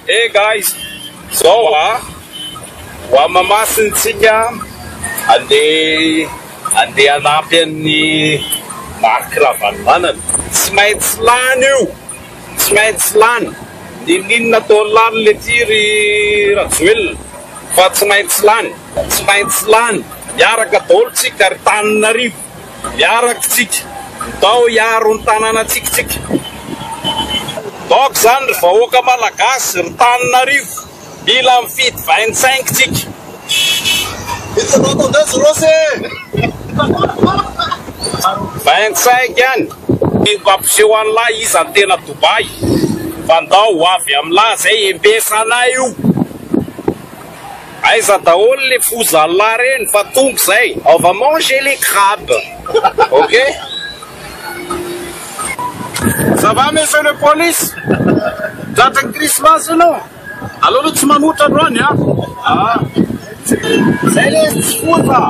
Hey guys, so wa mamasintsika ande anampy an'ny Ny Rafalimanana. Tsy maintsy lany io, tsy maintsy lany. Ninona atao lany le tiry Rajoelina fa tsy maintsy lany, tsy maintsy lany. Miaraka daholo tsika ary Antananarivo, miaraka tsika tao hiaro ny tanànatsika. Daoko zany ry vahoaka malagasy ry Antananarivo, mila mifidy 25 tsika. Vaintsaiky ihany mampiseho an'lahy izy antena Dubai fa ndao avy amin'lahy zay embesanay io. Aiza daholo le foza lahy reny fa tonga zay, on va manger les crabes. Ok? Ça va monsieur le police? Tratran'ny Christmas anao? Aloha tsy manotra androany a? Zay le tsy foza.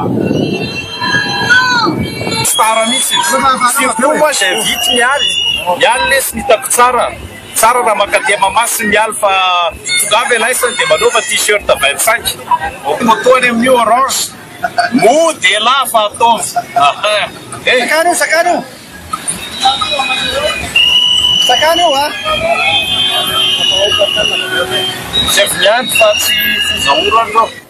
Tsara misy. Surtout moi j'invite mialy. Mialy le sy hitako tsara. Tsara raha makadia mamasy mialy fa tongavy elaisany dia manaova t-shirt 25. Motoany amin'ny orange. Mody elahy fa ataovy. Sakano. Sakano ha? Chef mialy fa tsy foza ora andreo.